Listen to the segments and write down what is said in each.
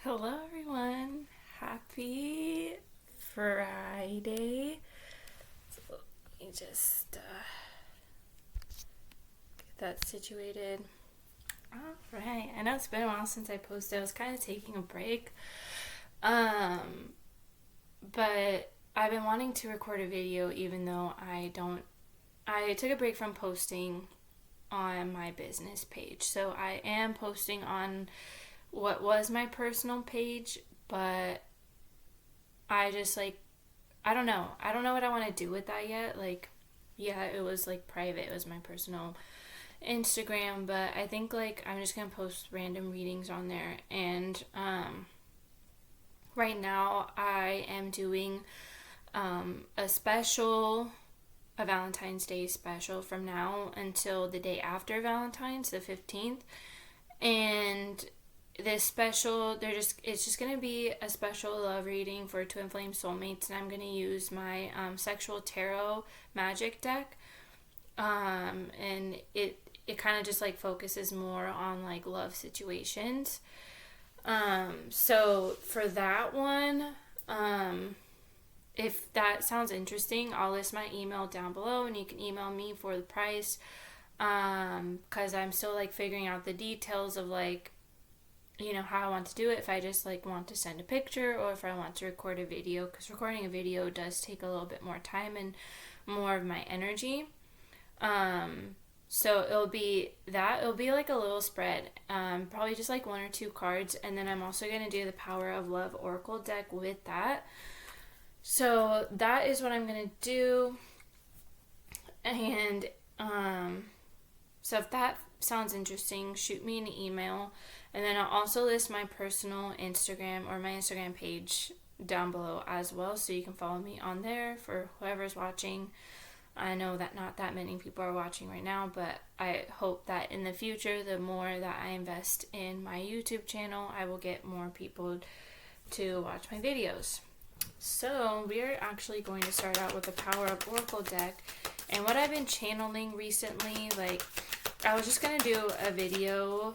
Hello, everyone. Happy Friday. So let me just get that situated. All right. I know it's been a while since I posted. I was kind of taking a break. But I've been wanting to record a video even though I took a break from posting on my business page. So I am posting on what was my personal page, but I just I don't know. I don't know what I want to do with that yet. Yeah, it was private. It was my personal Instagram, but I think I'm just going to post random readings on there. And right now I am doing a special, a Valentine's Day special from now until the day after Valentine's, the 15th. And this special, it's just gonna be a special love reading for twin flame soulmates, and I'm gonna use my sexual tarot magic deck, and it kind of just focuses more on love situations. So for that one, if that sounds interesting, I'll list my email down below, and you can email me for the price, because I'm still figuring out the details of how I want to do it, if I just want to send a picture or if I want to record a video, because recording a video does take a little bit more time and more of my energy. So it'll be a little spread, probably just one or two cards, and then I'm also going to do the Power of Love Oracle deck with that. So that is what I'm going to do. And so if that sounds interesting, shoot me an email. And then I'll also list my personal Instagram or my Instagram page down below as well, so you can follow me on there for whoever's watching. I know that not that many people are watching right now, but I hope that in the future, the more that I invest in my YouTube channel, I will get more people to watch my videos. So we are actually going to start out with the Power of Oracle deck. And what I've been channeling recently, I was just going to do a video,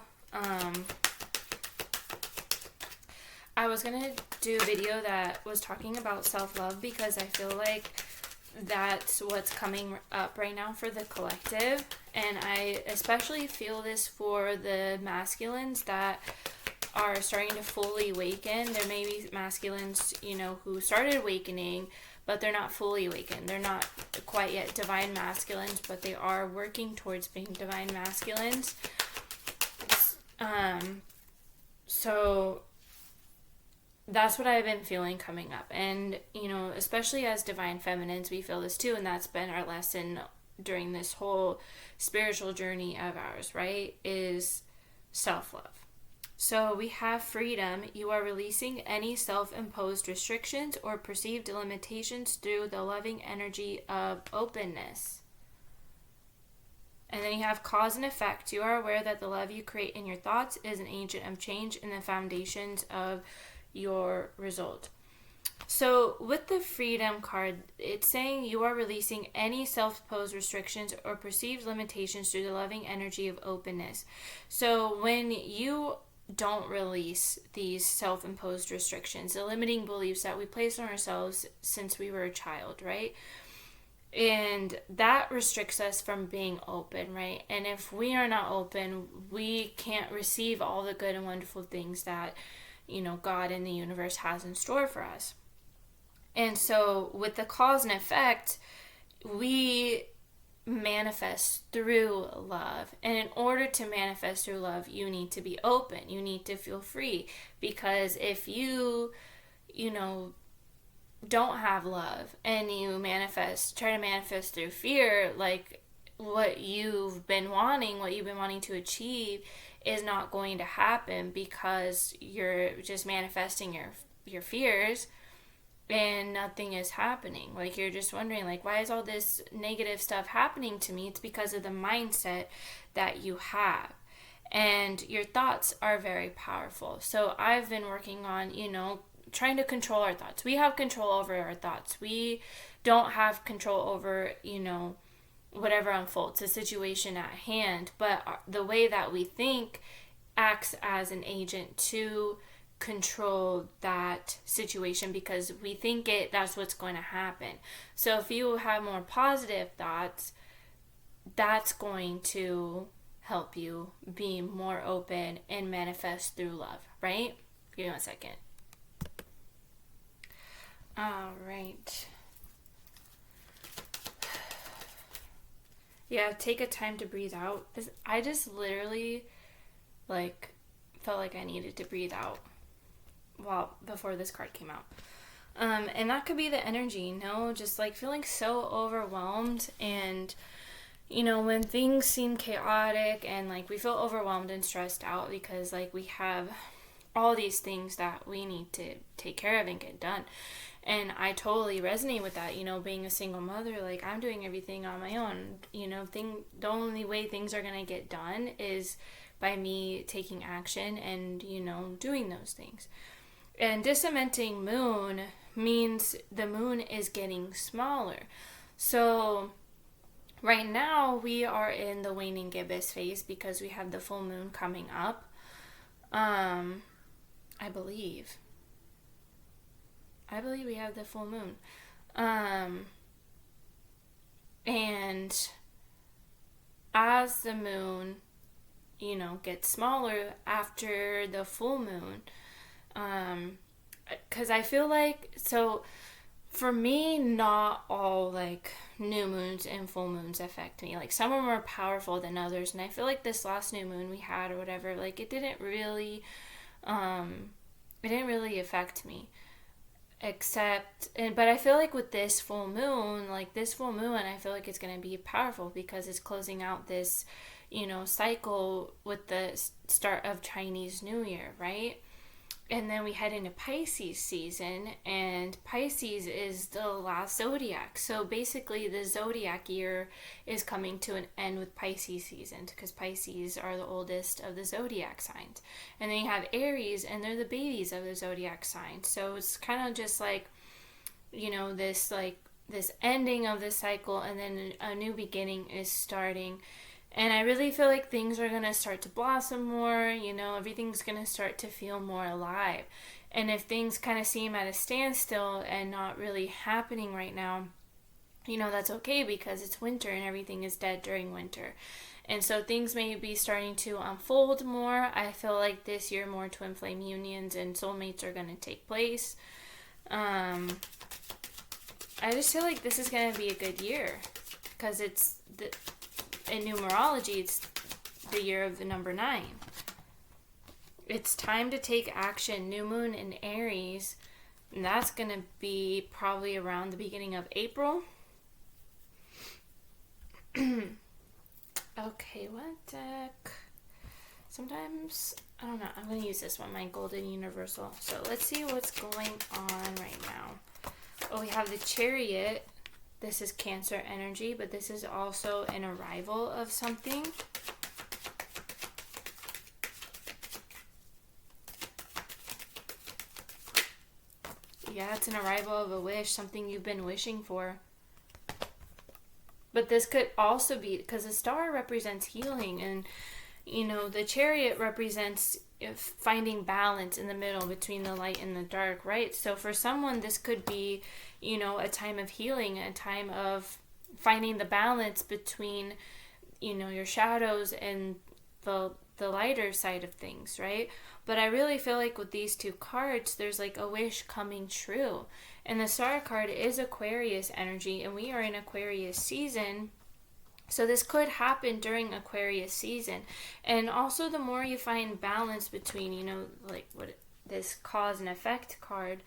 I was going to do a video that was talking about self-love, because I feel like that's what's coming up right now for the collective. And I especially feel this for the masculines that are starting to fully awaken. There may be masculines, who started awakening, but they're not fully awakened. They're not quite yet divine masculines, but they are working towards being divine masculines. So that's what I've been feeling coming up. And, especially as divine feminines, we feel this too. And that's been our lesson during this whole spiritual journey of ours, right? Is self-love. So we have freedom. You are releasing any self-imposed restrictions or perceived limitations through the loving energy of openness. And then you have cause and effect. You are aware that the love you create in your thoughts is an agent of change in the foundations of your result. So with the freedom card, it's saying you are releasing any self-imposed restrictions or perceived limitations through the loving energy of openness. So when you don't release these self-imposed restrictions, the limiting beliefs that we place on ourselves since we were a child, right? And that restricts us from being open, right? And if we are not open, we can't receive all the good and wonderful things that, God and the universe has in store for us. And so with the cause and effect, we manifest through love. And in order to manifest through love, you need to be open. You need to feel free. Because if you don't have love and you try to manifest through fear, what you've been wanting to achieve is not going to happen, because you're just manifesting your fears and nothing is happening. You're just wondering, why is all this negative stuff happening to me? It's because of the mindset that you have. And your thoughts are very powerful. So I've been working on, trying to control our thoughts. We have control over our thoughts. We don't have control over, whatever unfolds, the situation at hand. But the way that we think acts as an agent to control that situation because we think that's what's going to happen. So if you have more positive thoughts, that's going to help you be more open and manifest through love, right? Give me 1 second. All right. Yeah, take a time to breathe out. I just literally, like, felt like I needed to breathe out before this card came out. And that could be the energy, you know, just like feeling so overwhelmed, and you know, when things seem chaotic and like we feel overwhelmed and stressed out because like we have all these things that we need to take care of and get done. And I totally resonate with that, you know, being a single mother, like I'm doing everything on my own, you know, the only way things are going to get done is by me taking action and, you know, doing those things. And discementing moon means the moon is getting smaller. So right now we are in the waning gibbous phase because we have the full moon coming up. I believe we have the full moon. And as the moon, you know, gets smaller after the full moon, because I feel like, so for me, not all like new moons and full moons affect me. Like some are more powerful than others, and I feel like this last new moon we had or whatever, like it didn't really affect me. But I feel like with this full moon, I feel like it's going to be powerful because it's closing out this, you know, cycle with the start of Chinese New Year, right? And then we head into Pisces season, and Pisces is the last zodiac. So basically the zodiac year is coming to an end with Pisces season because Pisces are the oldest of the zodiac signs. And then you have Aries, and they're the babies of the zodiac sign. So it's kind of just like, you know, this ending of the cycle, and then a new beginning is starting. And I really feel like things are going to start to blossom more, you know, everything's going to start to feel more alive. And if things kind of seem at a standstill and not really happening right now, you know, that's okay because it's winter and everything is dead during winter. And so things may be starting to unfold more. I feel like this year more twin flame unions and soulmates are going to take place. I just feel like this is going to be a good year because in numerology, it's the year of the number 9. It's time to take action. New moon in Aries, and that's going to be probably around the beginning of April. Okay, what deck? Sometimes, I don't know, I'm going to use this one, my Golden Universal. So let's see what's going on right now. Oh, we have the Chariot. This is Cancer energy, but this is also an arrival of something. Yeah, it's an arrival of a wish, something you've been wishing for. But this could also be, because the star represents healing, and, you know, the Chariot represents finding balance in the middle between the light and the dark, right? So for someone, this could be, you know, a time of healing, a time of finding the balance between, you know, your shadows and the lighter side of things, right? But I really feel like with these two cards, there's like a wish coming true. And the Star card is Aquarius energy, and we are in Aquarius season. So this could happen during Aquarius season. And also the more you find balance between, you know, like this cause and effect card,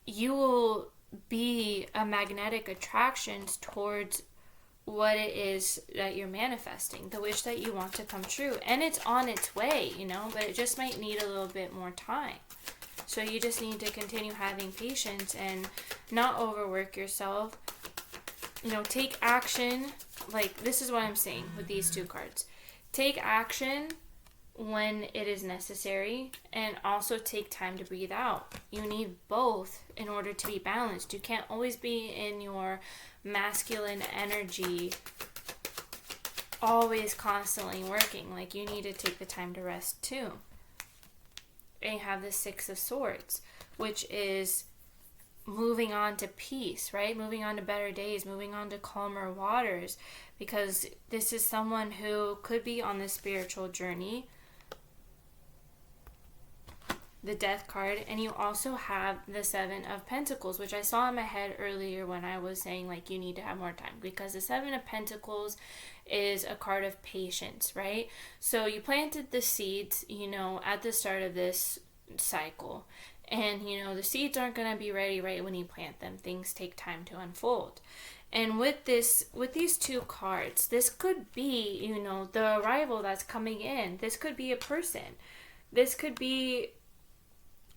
you will be a magnetic attraction towards what it is that you're manifesting, the wish that you want to come true. And it's on its way, you know, but it just might need a little bit more time. So you just need to continue having patience and not overwork yourself. You know, take action. Like, this is what I'm saying with these two cards. Take action when it is necessary, and also take time to breathe out. You need both in order to be balanced. You can't always be in your masculine energy, always constantly working. Like, you need to take the time to rest too. And you have the Six of Swords, which is moving on to peace, right? Moving on to better days, moving on to calmer waters, because this is someone who could be on the spiritual journey. The Death card, and you also have the Seven of Pentacles, which I saw in my head earlier when I was saying like you need to have more time, because the Seven of Pentacles is a card of patience, right? So you planted the seeds, at the start of this cycle, and the seeds aren't going to be ready right when you plant them. Things take time to unfold. And with these two cards, this could be, the arrival that's coming in. This could be a person. This could be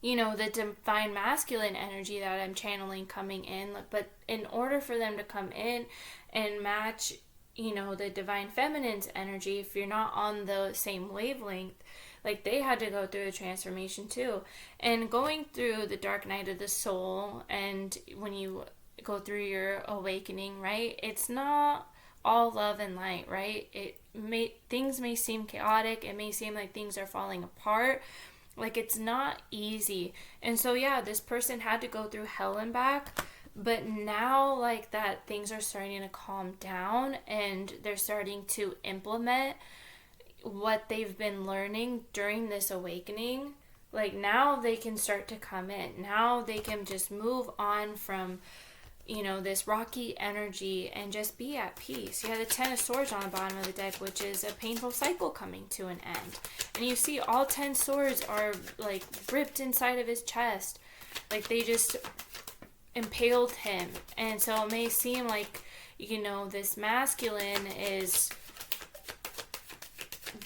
the divine masculine energy that I'm channeling coming in. But in order for them to come in and match, the divine feminine's energy, if you're not on the same wavelength, like they had to go through a transformation too. And going through the dark night of the soul, and when you go through your awakening, right, it's not all love and light, right? Things may seem chaotic. It may seem like things are falling apart. Like, it's not easy. And so, yeah, this person had to go through hell and back. But now, like, that things are starting to calm down and they're starting to implement what they've been learning during this awakening. Like, now they can start to come in. Now they can just move on from, this rocky energy and just be at peace. You have the Ten of Swords on the bottom of the deck, which is a painful cycle coming to an end. And you see all 10 swords are like ripped inside of his chest. Like they just impaled him. And so it may seem like, this masculine is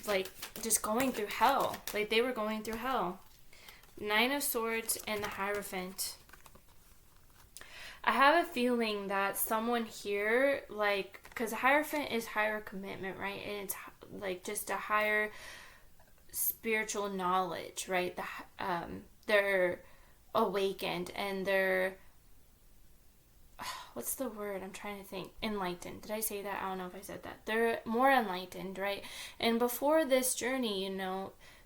like just going through hell. Like they were going through hell. Nine of Swords and the Hierophant. I have a feeling that someone here, like, because the Hierophant is higher commitment, right? And it's like just a higher spiritual knowledge, right? They're awakened and they're, what's the word? I'm trying to think. Enlightened. Did I say that? I don't know if I said that. They're more enlightened, right? And before this journey,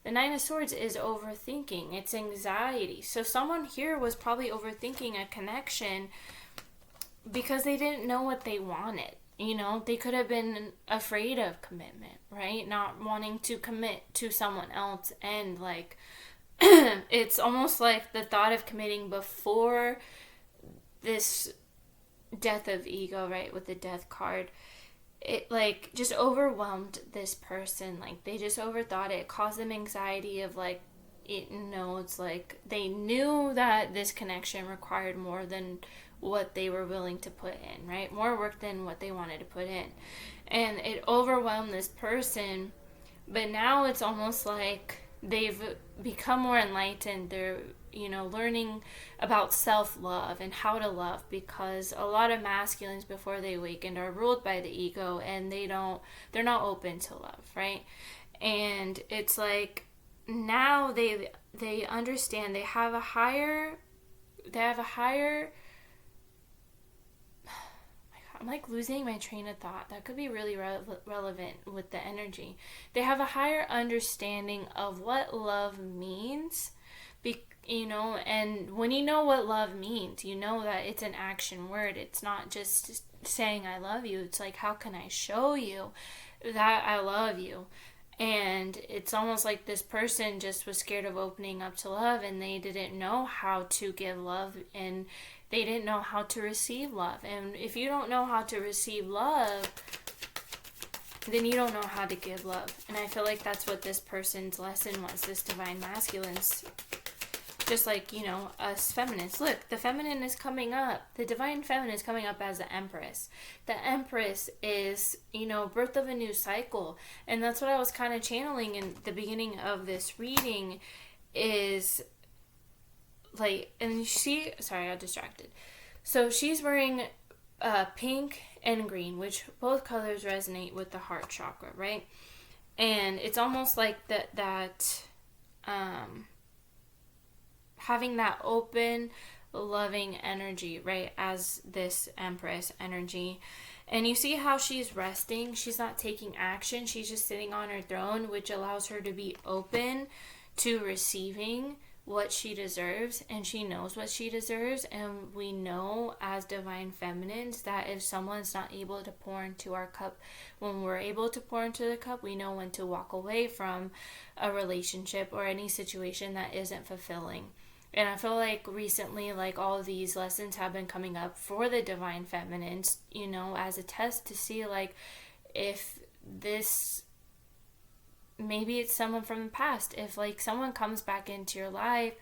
the Nine of Swords is overthinking. It's anxiety. So someone here was probably overthinking a connection because they didn't know what they wanted. They could have been afraid of commitment, right? Not wanting to commit to someone else. And like, it's almost like the thought of committing before this death of ego, right? With the Death card. It like just overwhelmed this person. Like they just overthought it. Caused them anxiety of like, it's like they knew that this connection required more than what they were willing to put in, right? More work than what they wanted to put in. And it overwhelmed this person. But now it's almost like they've become more enlightened. They're, learning about self-love and how to love, because a lot of masculines before they awakened are ruled by the ego and they're not open to love, right? And it's like now they understand they have a higher I'm like losing my train of thought. That could be really relevant with the energy. They have a higher understanding of what love means, and when you know what love means, you know that it's an action word. It's not just saying I love you. It's like, how can I show you that I love you? And it's almost like this person just was scared of opening up to love, and they didn't know how to give love, and they didn't know how to receive love. And if you don't know how to receive love, then you don't know how to give love. And I feel like that's what this person's lesson was, this divine masculines. Just like, us feminists. Look, the feminine is coming up. The divine feminine is coming up as the Empress. The Empress is, birth of a new cycle. And that's what I was kind of channeling in the beginning of this reading is like, and sorry, I got distracted. So she's wearing pink and green, which both colors resonate with the heart chakra, right? And it's almost like that having that open, loving energy, right, as this Empress energy. And you see how she's resting. She's not taking action. She's just sitting on her throne, which allows her to be open to receiving what she deserves, and she knows what she deserves. And we know as divine feminines that if someone's not able to pour into our cup when we're able to pour into the cup, we know when to walk away from a relationship or any situation that isn't fulfilling. And I feel like recently, like, all of these lessons have been coming up for the divine feminines, you know, as a test to see, like, if this, maybe it's someone from the past. If, like, someone comes back into your life,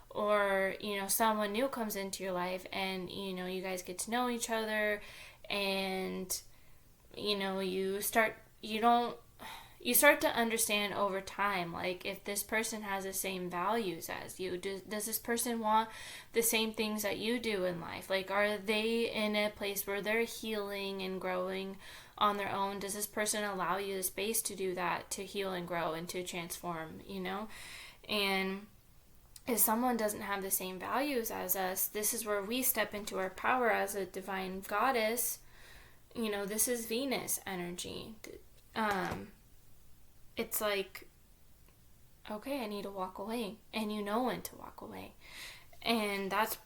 or, you know, someone new comes into your life, and, you know, you guys get to know each other, and, you know, you start to understand over time, like, if this person has the same values as you. Does this person want the same things that you do in life? Like, are they in a place where they're healing and growing on their own? Does this person allow you the space to do that, to heal and grow and to transform, you know? And if someone doesn't have the same values as us, this is where we step into our power as a divine goddess. You know, this is Venus energy. It's like, okay, I need to walk away, and you know when to walk away. And that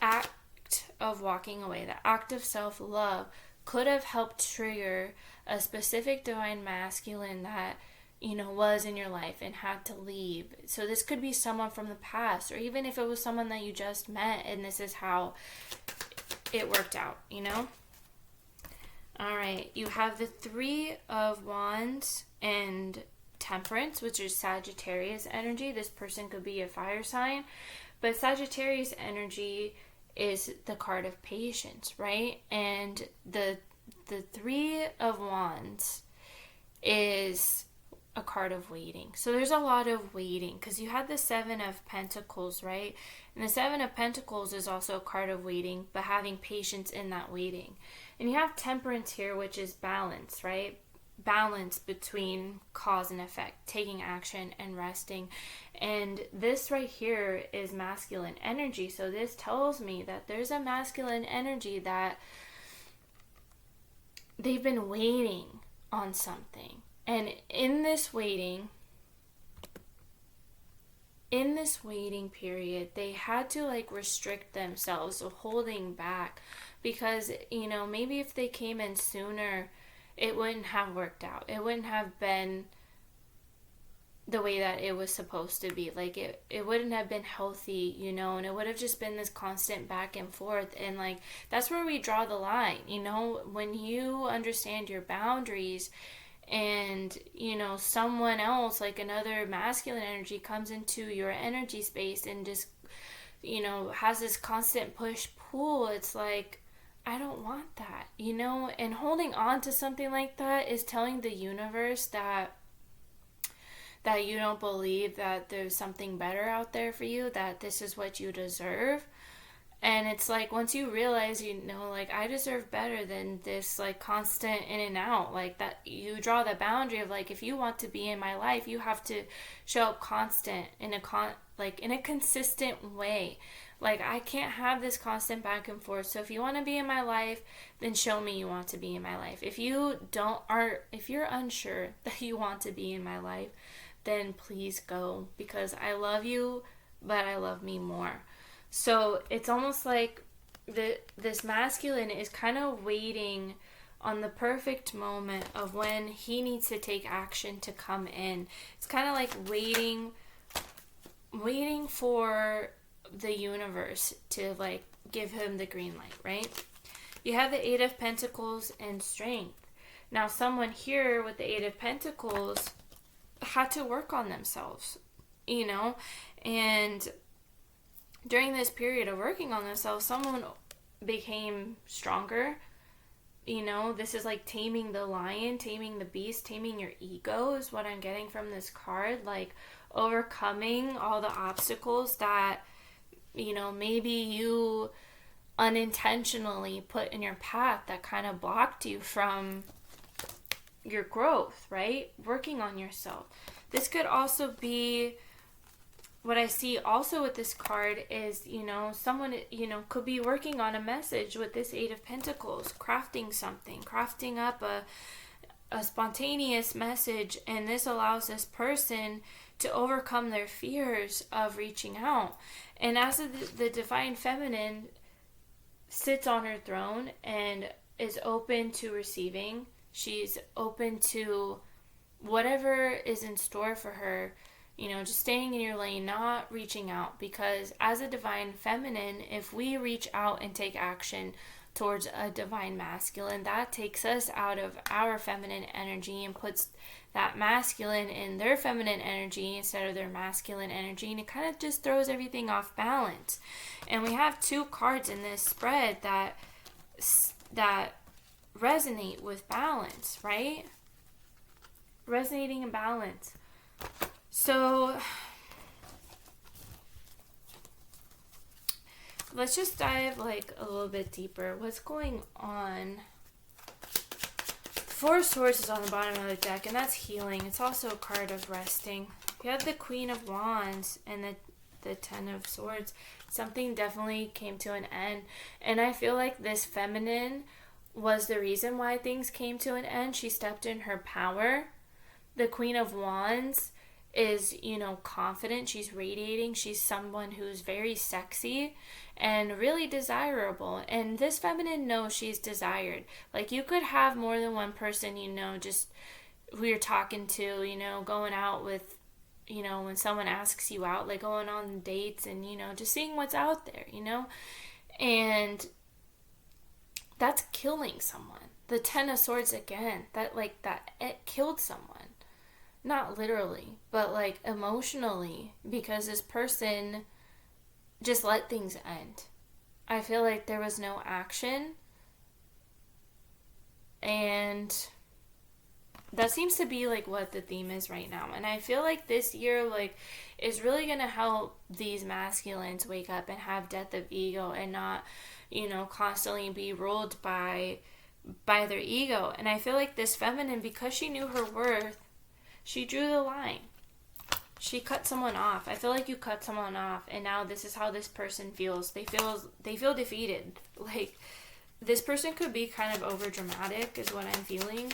act of walking away, that act of self-love, could have helped trigger a specific divine masculine that, you know, was in your life and had to leave. So this could be someone from the past, or even if it was someone that you just met and this is how it worked out, you know? All right, you have the Three of Wands and Temperance, which is Sagittarius energy. This person could be a fire sign, but Sagittarius energy is the card of patience, right? And the Three of Wands is a card of waiting. So there's a lot of waiting, because you had the Seven of Pentacles, right? And the Seven of Pentacles is also a card of waiting, but having patience in that waiting. And you have Temperance here, which is balance, right? Balance between cause and effect, taking action and resting. And this right here is masculine energy. So this tells me that there's a masculine energy that they've been waiting on something. And in this waiting period, they had to, like, restrict themselves, so holding back, because, you know, maybe if they came in sooner, it wouldn't have worked out. It wouldn't have been the way that it was supposed to be. Like, it wouldn't have been healthy, you know, and it would have just been this constant back and forth. And, like, that's where we draw the line, you know, when you understand your boundaries, and, you know, someone else, like another masculine energy, comes into your energy space and just, you know, has this constant push-pull. It's like, I don't want that, you know? And holding on to something like that is telling the universe that you don't believe that there's something better out there for you, that this is what you deserve. And it's like, once you realize, you know, like, I deserve better than this, like, constant in and out, like, that, you draw the boundary of, like, if you want to be in my life, you have to show up constant in a consistent way. Like, I can't have this constant back and forth. So if you want to be in my life, then show me you want to be in my life. If you're unsure that you want to be in my life, then please go, because I love you, but I love me more. So it's almost like this masculine is kind of waiting on the perfect moment of when he needs to take action to come in. It's kind of like waiting for the universe to, like, give him the green light, right? You have the Eight of Pentacles and Strength. Now, someone here with the Eight of Pentacles had to work on themselves, you know, and during this period of working on themselves, someone became stronger. You know, this is like taming the lion, taming the beast, taming your ego is what I'm getting from this card. Like, overcoming all the obstacles that, you know, maybe you unintentionally put in your path that kind of blocked you from your growth, right? Working on yourself. This could also be, what I see also with this card is, you know, someone, you know, could be working on a message with this Eight of Pentacles, crafting something, crafting up a spontaneous message, and this allows this person to overcome their fears of reaching out. And as the divine feminine sits on her throne and is open to receiving, she's open to whatever is in store for her, just staying in your lane, not reaching out. Because as a divine feminine, if we reach out and take action towards a divine masculine, that takes us out of our feminine energy and puts that masculine in their feminine energy instead of their masculine energy, and it kind of just throws everything off balance. And we have 2 cards in this spread that resonate with balance, right? Resonating in balance. So let's just dive like a little bit deeper. What's going on? 4 of Swords is on the bottom of the deck, and that's healing. It's also a card of resting. You have the Queen of Wands and the 10 of Swords. Something definitely came to an end. And I feel like this feminine was the reason why things came to an end. She stepped in her power. The Queen of Wands is, confident. She's radiating. She's someone who's very sexy and really desirable. And this feminine knows she's desired. Like, you could have more than one person, just who you're talking to, going out with, when someone asks you out, like going on dates and, just seeing what's out there, and that's killing someone. The 10 of Swords again, it killed someone. Not literally, but like emotionally, because this person just let things end. I feel like there was no action, and that seems to be like what the theme is right now. And I feel like this year is really going to help these masculines wake up and have death of ego and not, constantly be ruled by their ego. And I feel like this feminine, because she knew her worth, she drew the line. She cut someone off. I feel like you cut someone off, and now this is how this person feels. They feel defeated. Like, this person could be kind of over dramatic is what I'm feeling.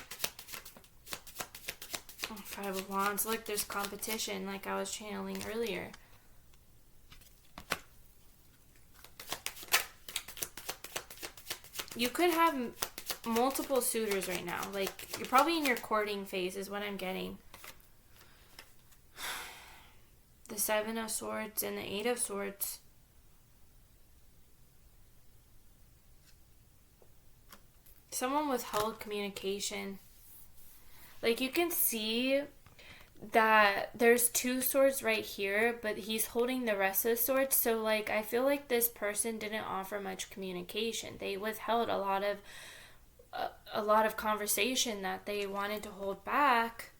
Oh, 5 of Wands. Look, there's competition like I was channeling earlier. You could have multiple suitors right now. Like, you're probably in your courting phase is what I'm getting. The 7 of Swords and the 8 of Swords. Someone withheld communication. Like, you can see that there's 2 swords right here, but he's holding the rest of the swords. So, I feel like this person didn't offer much communication. They withheld a lot of conversation that they wanted to hold back.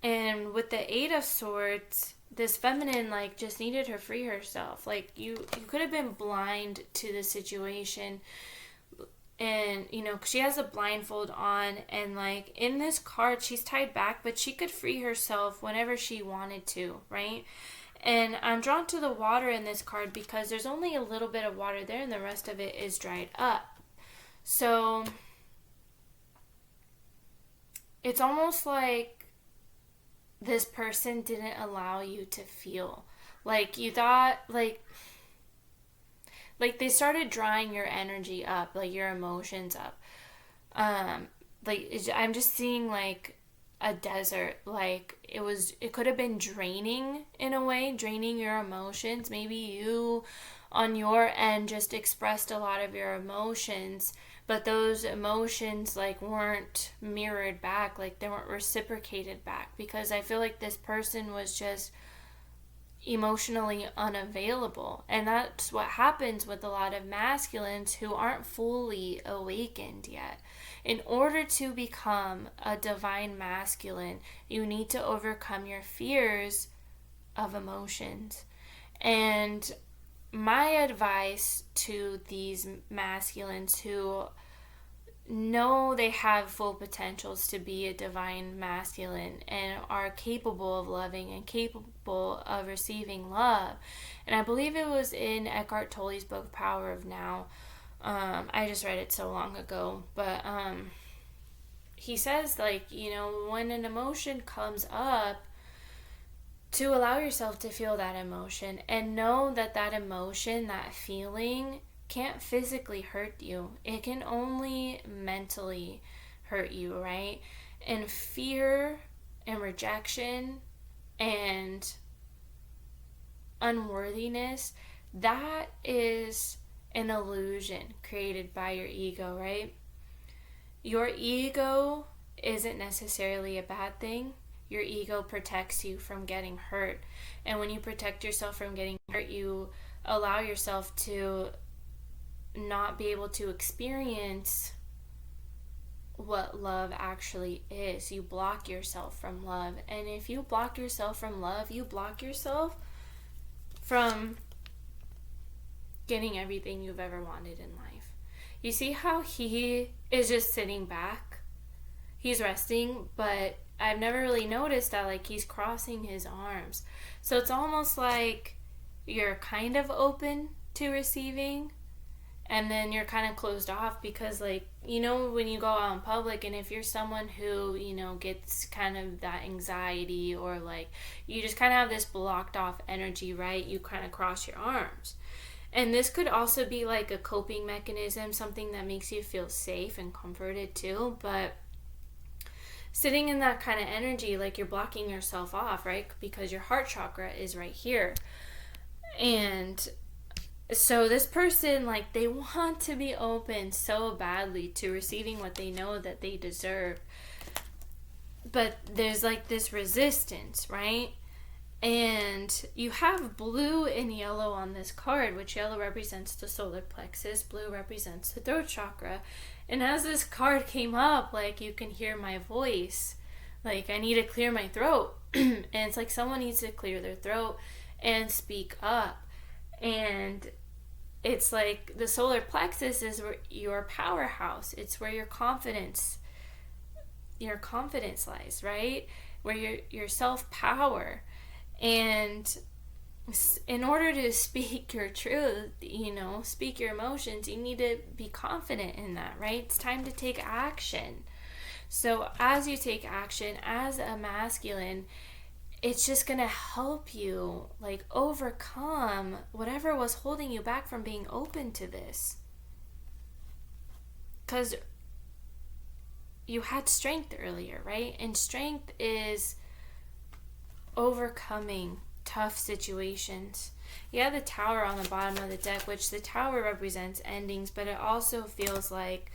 And with the 8 of Swords, this feminine, just needed to free herself. Like, you could have been blind to the situation. And, she has a blindfold on. And, in this card, she's tied back. But she could free herself whenever she wanted to, right? And I'm drawn to the water in this card because there's only a little bit of water there. And the rest of it is dried up. So, it's almost like this person didn't allow you to feel. Like, you thought, they started drying your energy up, your emotions up. I'm just seeing, a desert. It could have been draining in a way, draining your emotions. Maybe you, on your end, just expressed a lot of your emotions, but those emotions weren't mirrored back, they weren't reciprocated back, because I feel like this person was just emotionally unavailable. And that's what happens with a lot of masculines who aren't fully awakened yet. In order to become a divine masculine, you need to overcome your fears of emotions. And my advice to these masculines who know they have full potentials to be a divine masculine and are capable of loving and capable of receiving love. And I believe it was in Eckhart Tolle's book, Power of Now. I just read it so long ago, but he says, like, when an emotion comes up, to allow yourself to feel that emotion and know that that emotion, that feeling, can't physically hurt you. It can only mentally hurt you, right? And fear and rejection and unworthiness, that is an illusion created by your ego, right? Your ego isn't necessarily a bad thing. Your ego protects you from getting hurt. And when you protect yourself from getting hurt, you allow yourself to not be able to experience what love actually is. You block yourself from love. And if you block yourself from love, you block yourself from getting everything you've ever wanted in life. You see how he is just sitting back? He's resting, but I've never really noticed that, like, he's crossing his arms. So it's almost like you're kind of open to receiving, and then you're kind of closed off because, like, when you go out in public, and if you're someone who, gets kind of that anxiety, or like you just kind of have this blocked off energy, right? You kind of cross your arms. And this could also be like a coping mechanism, something that makes you feel safe and comforted too. But sitting in that kind of energy, like, you're blocking yourself off, right? Because your heart chakra is right here. And so this person, like, they want to be open so badly to receiving what they know that they deserve. But there's like this resistance, right? And you have blue and yellow on this card, which yellow represents the solar plexus, blue represents the throat chakra. And as this card came up, like, you can hear my voice. Like, I need to clear my throat. And it's like someone needs to clear their throat and speak up. And it's like the solar plexus is where your powerhouse. It's where your confidence lies, right? Where your self-power. And in order to speak your truth, speak your emotions, you need to be confident in that, right? It's time to take action. So as you take action as a masculine, it's just going to help you, like, overcome whatever was holding you back from being open to this. Because you had strength earlier, right? And strength is overcoming tough situations. You have the tower on the bottom of the deck, which the tower represents endings, but it also feels like,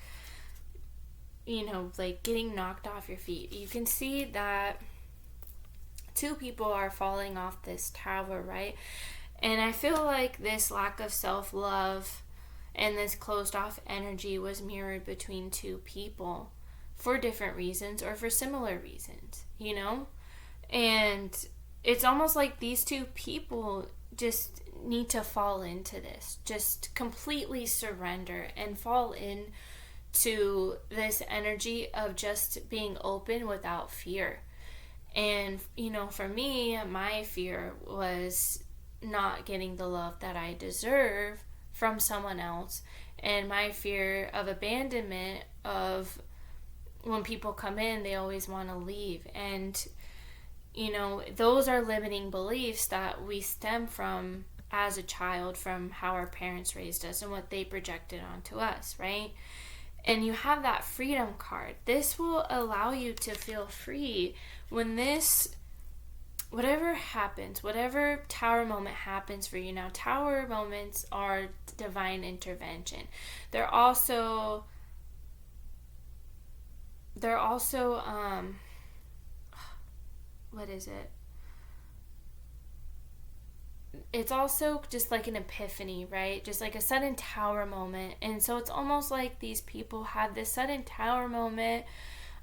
like getting knocked off your feet. You can see that two people are falling off this tower, right? And I feel like this lack of self-love and this closed off energy was mirrored between two people for different reasons or for similar reasons, And it's almost like these two people just need to fall into this, just completely surrender and fall into this energy of just being open without fear. And, for me, my fear was not getting the love that I deserve from someone else. And my fear of abandonment, of when people come in, they always want to leave. And, those are limiting beliefs that we stem from as a child, from how our parents raised us and what they projected onto us, right? And you have that freedom card. This will allow you to feel free when whatever happens, whatever tower moment happens for you. Now, tower moments are divine intervention. They're also what is it? It's also just like an epiphany, right? Just like a sudden tower moment. And so it's almost like these people have this sudden tower moment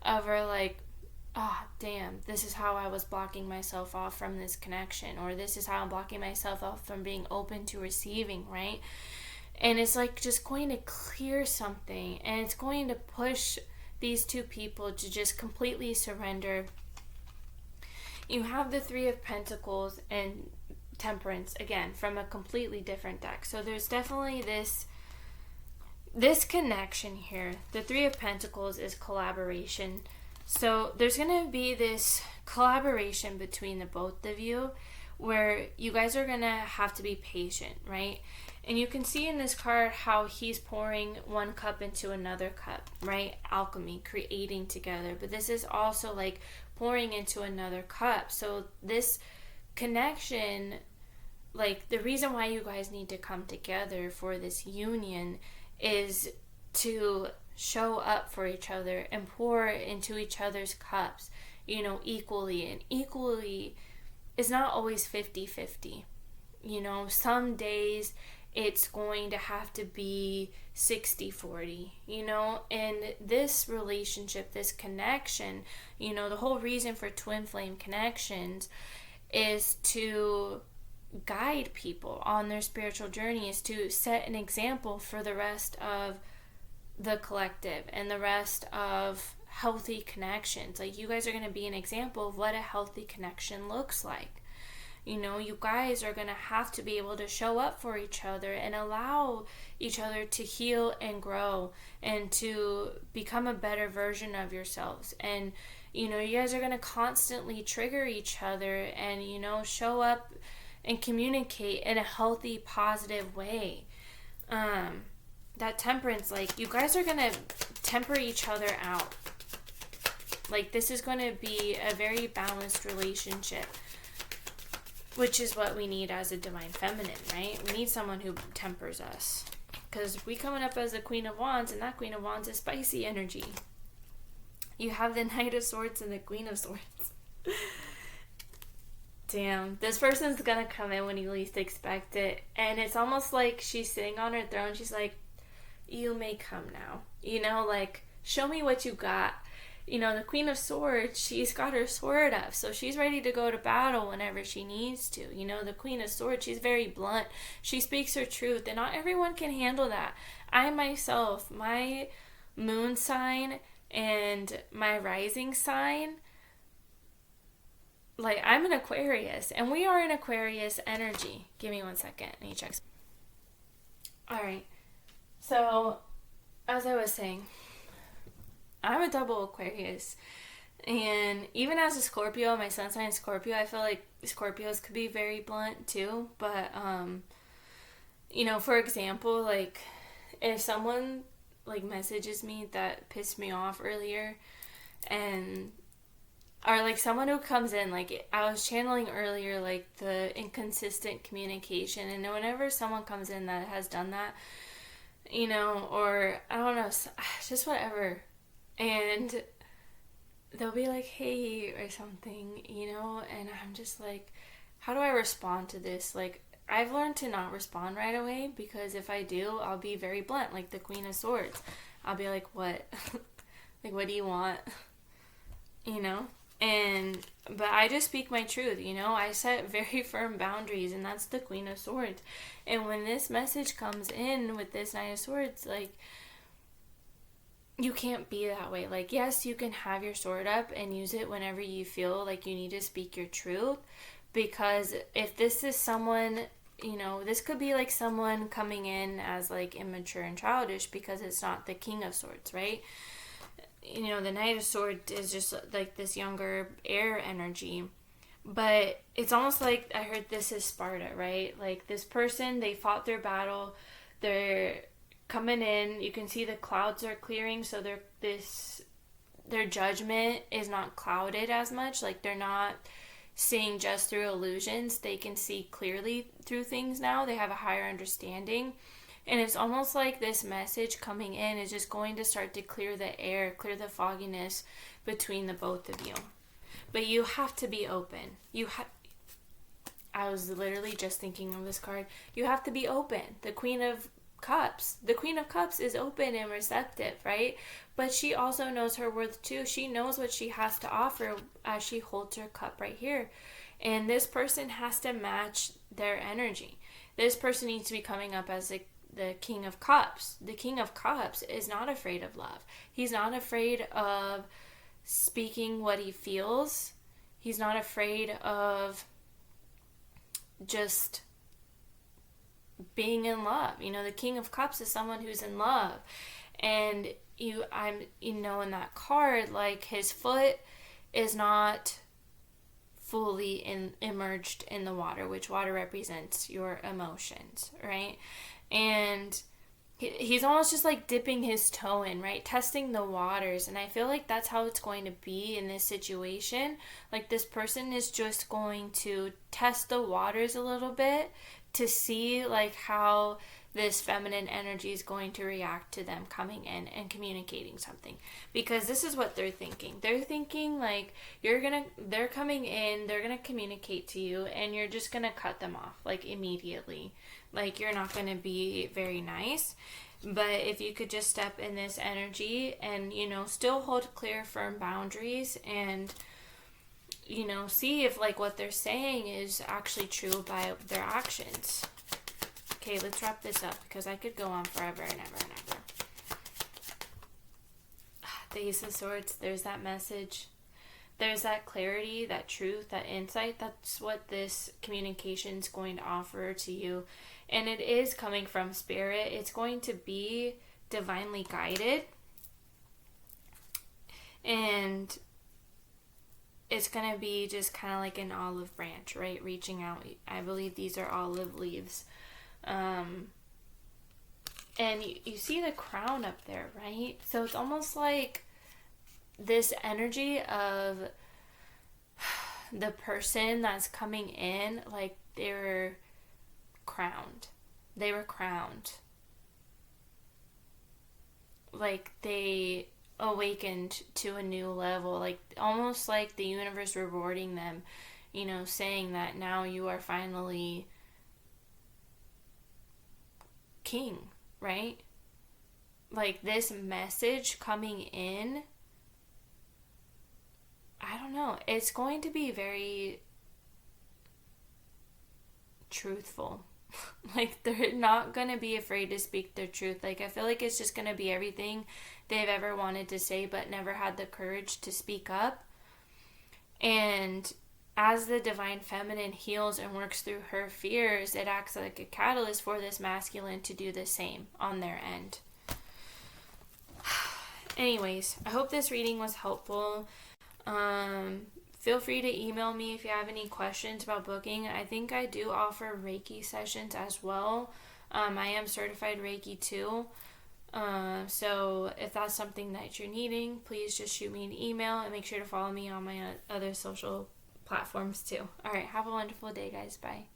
of, like, damn, this is how I was blocking myself off from this connection, or this is how I'm blocking myself off from being open to receiving, right? And it's like just going to clear something, and it's going to push these two people to just completely surrender. You have the Three of Pentacles and Temperance, again, from a completely different deck. So there's definitely this this connection here, the Three of Pentacles is collaboration. So there's going to be this collaboration between the both of you where you guys are going to have to be patient, right? And you can see in this card how he's pouring one cup into another cup, right? Alchemy, creating together. But this is also like pouring into another cup. So this connection, like the reason why you guys need to come together for this union is to show up for each other and pour into each other's cups, you know, equally. And equally is not always 50-50. You know, some days it's going to have to be 60-40, you know, and this relationship, this connection, you know, the whole reason for twin flame connections is to guide people on their spiritual journey, is to set an example for the rest of the collective and the rest of healthy connections. Like, you guys are going to be an example of what a healthy connection looks like. You know, you guys are going to have to be able to show up for each other and allow each other to heal and grow and to become a better version of yourselves. And, you know, you guys are going to constantly trigger each other and, you know, show up and communicate in a healthy, positive way. That temperance, like, you guys are going to temper each other out. Like, this is going to be a very balanced relationship, which is what we need as a divine feminine, right? We need someone who tempers us. Because we coming up as the Queen of Wands, and that Queen of Wands is spicy energy. You have the Knight of Swords and the Queen of Swords. Damn. This person's gonna come in when you least expect it. And it's almost like she's sitting on her throne. She's like, you may come now. You know, like, show me what you got. You know, the Queen of Swords, she's got her sword up, so she's ready to go to battle whenever she needs to. You know, the Queen of Swords, she's very blunt. She speaks her truth, and not everyone can handle that. I myself, my moon sign and my rising sign, like, I'm an Aquarius, and we are an Aquarius energy. Give me 1 second. I need to check. Alright, so, as I was saying, I'm a double Aquarius, and even as a Scorpio, my sun sign is Scorpio, I feel like Scorpios could be very blunt too, but, you know, for example, like, if someone, like, messages me that pissed me off earlier, and, or, like, someone who comes in, like, I was channeling earlier, like, the inconsistent communication, and whenever someone comes in that has done that, you know, or, I don't know, just whatever, and they'll be like, hey, or something, you know, and I'm just like, how do I respond to this? Like, I've learned to not respond right away, because if I do, I'll be very blunt, like the Queen of Swords. I'll be like, what? Like, what do you want? You know? But I just speak my truth, you know? I set very firm boundaries, and that's the Queen of Swords. And when this message comes in with this Knight of Swords, like, you can't be that way. Like, yes, you can have your sword up and use it whenever you feel like you need to speak your truth, because if this is someone, you know, this could be like someone coming in as like immature and childish because it's not the King of Swords, right? You know, the Knight of Swords is just like this younger air energy, but it's almost like, I heard this is Sparta, right? Like, this person, they fought their battle, they're coming in, you can see the clouds are clearing, so their judgment is not clouded as much. Like, they're not seeing just through illusions, they can see clearly through things now. They have a higher understanding, and it's almost like this message coming in is just going to start to clear the air, clear the fogginess between the both of you. But you have to be open. I was literally just thinking of this card. You have to be open. The Queen of Cups. The Queen of Cups is open and receptive, right? But she also knows her worth too. She knows what she has to offer as she holds her cup right here. And this person has to match their energy. This person needs to be coming up as the King of Cups. The King of Cups is not afraid of love. He's not afraid of speaking what he feels. He's not afraid of just being in love. You know, the King of Cups is someone who's in love. And in that card, like, his foot is not fully immersed in the water, which water represents your emotions, right? And he's almost just like dipping his toe in, right? Testing the waters. And I feel like that's how it's going to be in this situation. Like, this person is just going to test the waters a little bit to see like how this feminine energy is going to react to them coming in and communicating something, because this is what they're thinking. They're thinking like they're coming in, they're gonna communicate to you, and you're just gonna cut them off like immediately. Like, you're not gonna be very nice. But if you could just step in this energy and, still hold clear, firm boundaries, and see if like what they're saying is actually true by their actions. Okay, let's wrap this up, because I could go on forever and ever and ever. The Ace of Swords, there's that message. There's that clarity, that truth, that insight. That's what this communication is going to offer to you. And it is coming from Spirit. It's going to be divinely guided. And it's going to be just kind of like an olive branch, right? Reaching out. I believe these are olive leaves. And you see the crown up there, right? So it's almost like this energy of the person that's coming in, like they were crowned. They were crowned. Like they awakened to a new level, like almost like the universe rewarding them, saying that now you are finally king, right? Like, this message coming in, I don't know, it's going to be very truthful. Like, they're not going to be afraid to speak their truth. Like, I feel like it's just going to be everything they've ever wanted to say but never had the courage to speak up. And as the divine feminine heals and works through her fears, it acts like a catalyst for this masculine to do the same on their end. Anyways, I hope this reading was helpful. Feel free to email me if you have any questions about booking. I think I do offer Reiki sessions as well. I am certified Reiki too. So if that's something that you're needing, please just shoot me an email, and make sure to follow me on my other social platforms too. All right, have a wonderful day, guys. Bye.